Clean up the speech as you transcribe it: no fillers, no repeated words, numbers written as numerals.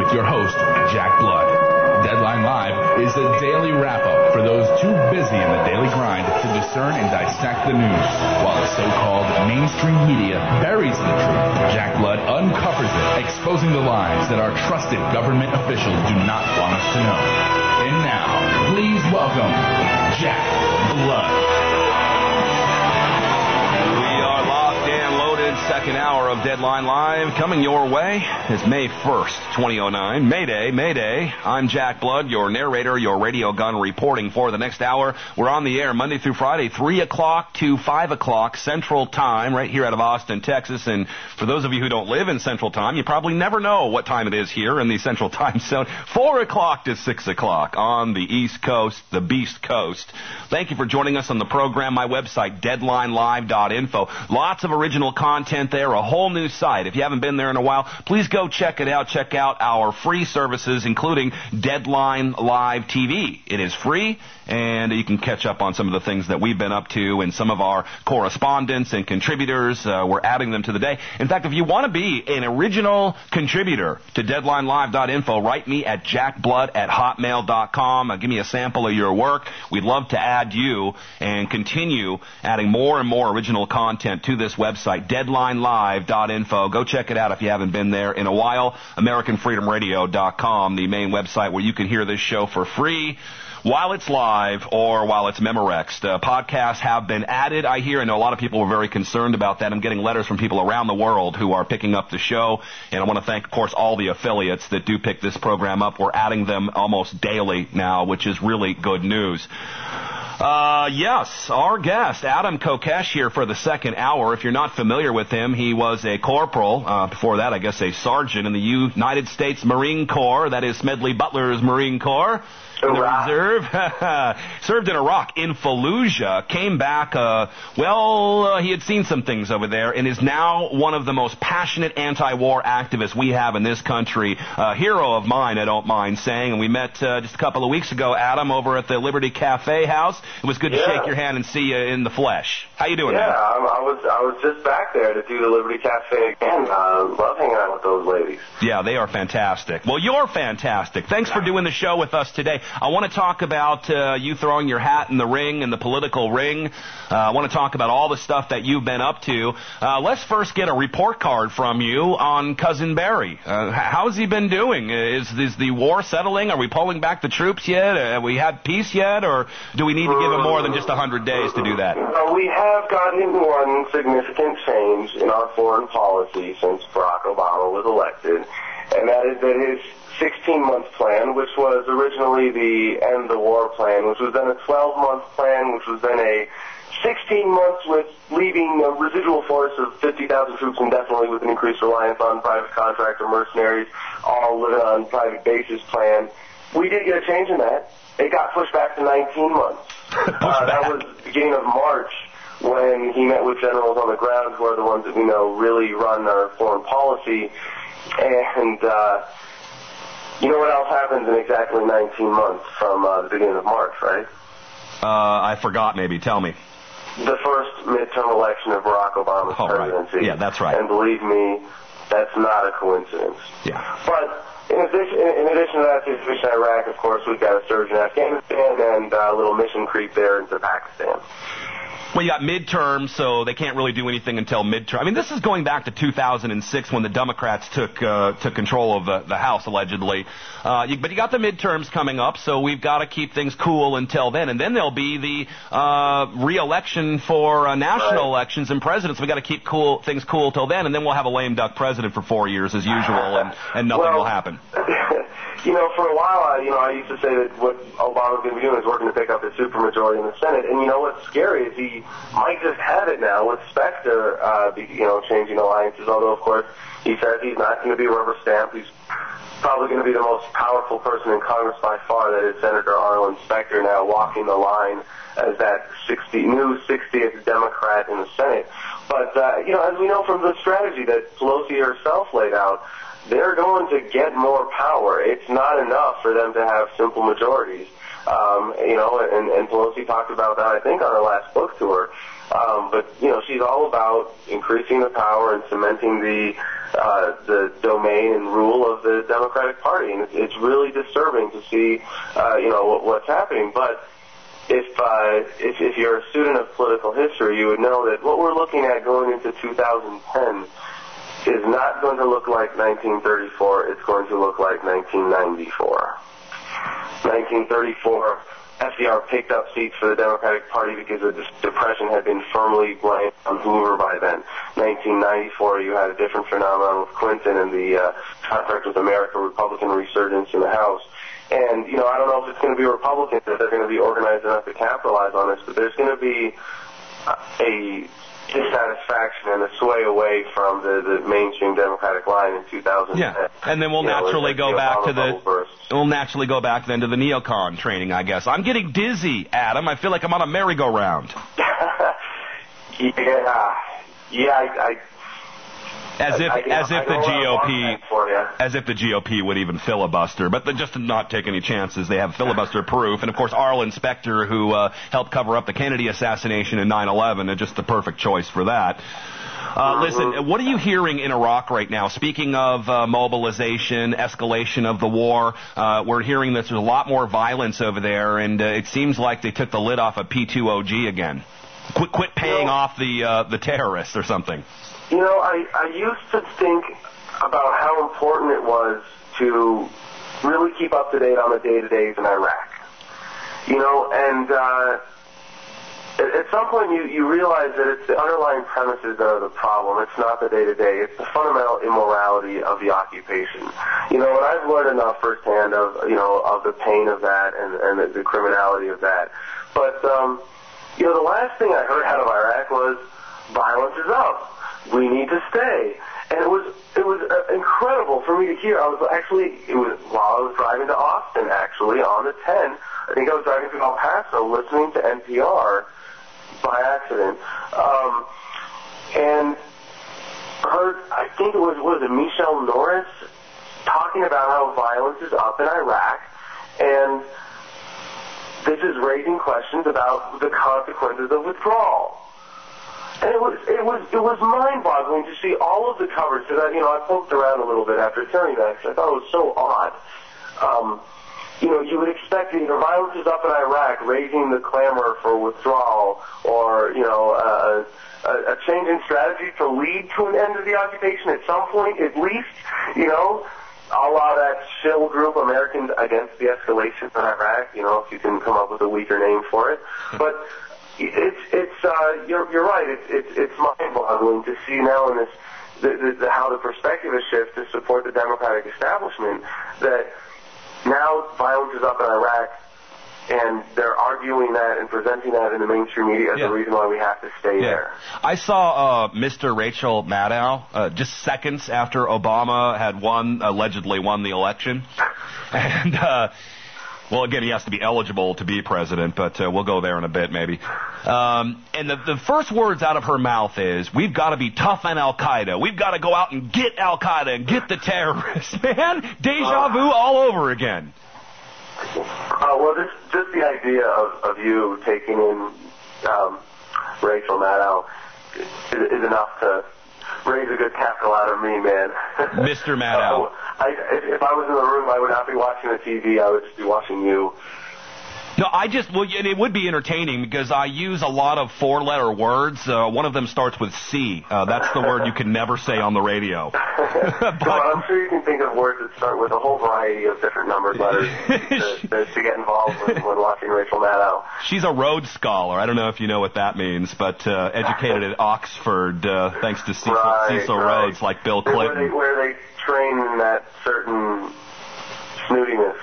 with your host, Jack Blood. Deadline Live is a daily wrap-up for those too busy in the daily grind to discern and dissect the news. While the so-called mainstream media buries the truth, Jack Blood uncovers it, exposing the lies that our trusted government officials do not want us to know. And now, please welcome Jack Blood. Second hour of Deadline Live coming your way. It's May 1st, 2009. Mayday, Mayday. I'm Jack Blood, your narrator, your radio gun reporting for the next hour. We're on the air Monday through Friday, 3 o'clock to 5 o'clock Central Time, right here out of Austin, Texas. And for those of you who don't live in Central Time, you probably never know what time it is here in the Central Time Zone. 4 o'clock to 6 o'clock on the East Coast, the Beast Coast. Thank you for joining us on the program. My website, deadlinelive.info. Lots of original content there, a whole new site. If you haven't been there in a while, please go check it out. Check out our free services, including Deadline Live TV. It is free, and you can catch up on some of the things that we've been up to and some of our correspondents and contributors. We're adding them to the day. In fact, if you want to be an original contributor to DeadlineLive.info, write me at jackblood@hotmail.com. Give me a sample of your work. We'd love to add you and continue adding more and more original content to this website, DeadlineLive.info. Go check it out if you haven't been there in a while. AmericanFreedomRadio.com, the main website where you can hear this show for free while it's live or while it's Memorexed. Podcasts have been added, I hear. I know a lot of people were very concerned about that. I'm getting letters from people around the world who are picking up the show. And I want to thank, of course, all the affiliates that do pick this program up. We're adding them almost daily now, which is really good news. Yes, our guest, Adam Kokesh, here for the second hour. If you're not familiar with him, he was a corporal, before that, I guess, a sergeant in the United States Marine Corps. That is Smedley Butler's Marine Corps. In the reserve. Served in Iraq, in Fallujah, came back, he had seen some things over there, and is now one of the most passionate anti-war activists we have in this country. Hero of mine, I don't mind saying, and we met just a couple of weeks ago, Adam, over at the Liberty Cafe House. It was good to shake your hand and see you in the flesh. How you doing, man? Yeah, I was just back there to do the Liberty Cafe again. Love hanging out with those ladies. Yeah, they are fantastic. Well, you're fantastic. Thanks for doing the show with us today. I want to talk about you throwing your hat in the ring, in the political ring. I want to talk about all the stuff that you've been up to. Let's first get a report card from you on Cousin Barry. How's he been doing? Is the war settling? Are we pulling back the troops yet? Have we had peace yet? Or do we need to give him more than just 100 days to do that? We have gotten one significant change in our foreign policy since Barack Obama was elected, and that is that his 16-month plan, which was originally the end the war plan, which was then a 12-month plan, which was then a 16 months with leaving a residual force of 50,000 troops indefinitely with an increased reliance on private contractor mercenaries, all living on private bases plan. We did get a change in that. It got pushed back to 19 months. That was the beginning of March when he met with generals on the ground who are the ones that we know really run our foreign policy. And you know what else happens in exactly 19 months from the beginning of March, right? I forgot, maybe. Tell me. The first midterm election of Barack Obama's presidency. Right. Yeah, that's right. And believe me, that's not a coincidence. Yeah. But in addition to that situation in Iraq, of course, we've got a surge in Afghanistan and a little mission creep there into Pakistan. Well, you got midterms, so they can't really do anything until midterm. I mean, this is going back to 2006 when the Democrats took control of the House, allegedly. But you got the midterms coming up, so we've got to keep things cool until then. And then there'll be the re-election for national elections and presidents. We've got to keep things cool till then, and then we'll have a lame duck president for 4 years as usual, and nothing will happen. You know, for a while, I used to say that what Obama's going to be doing is working to pick up his supermajority in the Senate. And you know what's scary is he might just have it now with Specter, changing alliances. Although, of course, he says he's not going to be rubber stamped. He's probably going to be the most powerful person in Congress by far. That is Senator Arlen Specter, now walking the line as that new 60th Democrat in the Senate. But as we know from the strategy that Pelosi herself laid out, they're going to get more power. It's not enough for them to have simple majorities. And Pelosi talked about that, I think, on her last book tour. But she's all about increasing the power and cementing the domain and rule of the Democratic Party, and it's really disturbing to see, what's happening. But if you're a student of political history, you would know that what we're looking at going into 2010 is not going to look like 1934. It's going to look like 1994. 1934. FDR picked up seats for the Democratic Party because the Depression had been firmly blamed on Hoover by then. 1994, you had a different phenomenon with Clinton and the Contract with America Republican resurgence in the House. And, I don't know if it's going to be Republicans that are going to be organized enough to capitalize on this, but there's going to be a dissatisfaction and a sway away from the mainstream Democratic line in 2010. Yeah, and then we'll naturally go back to we'll naturally go back then to the neocon training, I guess. I'm getting dizzy, Adam. I feel like I'm on a merry-go-round. As if the GOP would even filibuster, but just to not take any chances, they have filibuster proof. And of course, Arlen Specter, who helped cover up the Kennedy assassination in 9/11, is just the perfect choice for that. Listen, what are you hearing in Iraq right now? Speaking of mobilization, escalation of the war, we're hearing that there's a lot more violence over there, and it seems like they took the lid off of P2OG again. Quit paying off the terrorists or something. I used to think about how important it was to really keep up to date on the day-to-days in Iraq. And at some point you realize that it's the underlying premises that are the problem. It's not the day-to-day. It's the fundamental immorality of the occupation. And I've learned enough firsthand of the pain of that and the criminality of that. But, the last thing I heard out of Iraq was violence is up. We need to stay. And it was incredible for me to hear. It was while I was driving to Austin, actually, on the 10. I think I was driving to El Paso listening to NPR by accident. And heard, I think it was Michelle Norris talking about how violence is up in Iraq. And this is raising questions about the consequences of withdrawal. And it was mind-boggling to see all of the coverage, because I poked around a little bit after hearing that, because I thought it was so odd. You would expect either violence is up in Iraq, raising the clamor for withdrawal, or a change in strategy to lead to an end of the occupation at some point, at least. A la that shill group, Americans Against the Escalation in Iraq. If you can come up with a weaker name for it, but. You're right. It's mind-boggling to see now in this how the perspective has shifted to support the Democratic establishment, that now violence is up in Iraq, and they're arguing that and presenting that in the mainstream media as the reason why we have to stay there. I saw Mr. Rachel Maddow just seconds after Obama had allegedly won the election, and. Well, again, he has to be eligible to be president, but we'll go there in a bit, maybe. And the first words out of her mouth is, we've got to be tough on Al-Qaeda. We've got to go out and get Al-Qaeda and get the terrorists. Man, deja vu all over again. Well, just the idea of you taking in Rachel Maddow is enough to raise a good cackle out of me, man. Mr. Maddow. If I was in the room, I would not be watching the TV. I would just be watching you. No, and it would be entertaining because I use a lot of four-letter words. One of them starts with C. That's the word you can never say on the radio. But I'm sure you can think of words that start with a whole variety of different numbered letters to get involved when watching Rachel Maddow. She's a Rhodes Scholar. I don't know if you know what that means, but educated at Oxford thanks to Cecil Rhodes, like Bill Clinton. Where they train in that certain snootiness.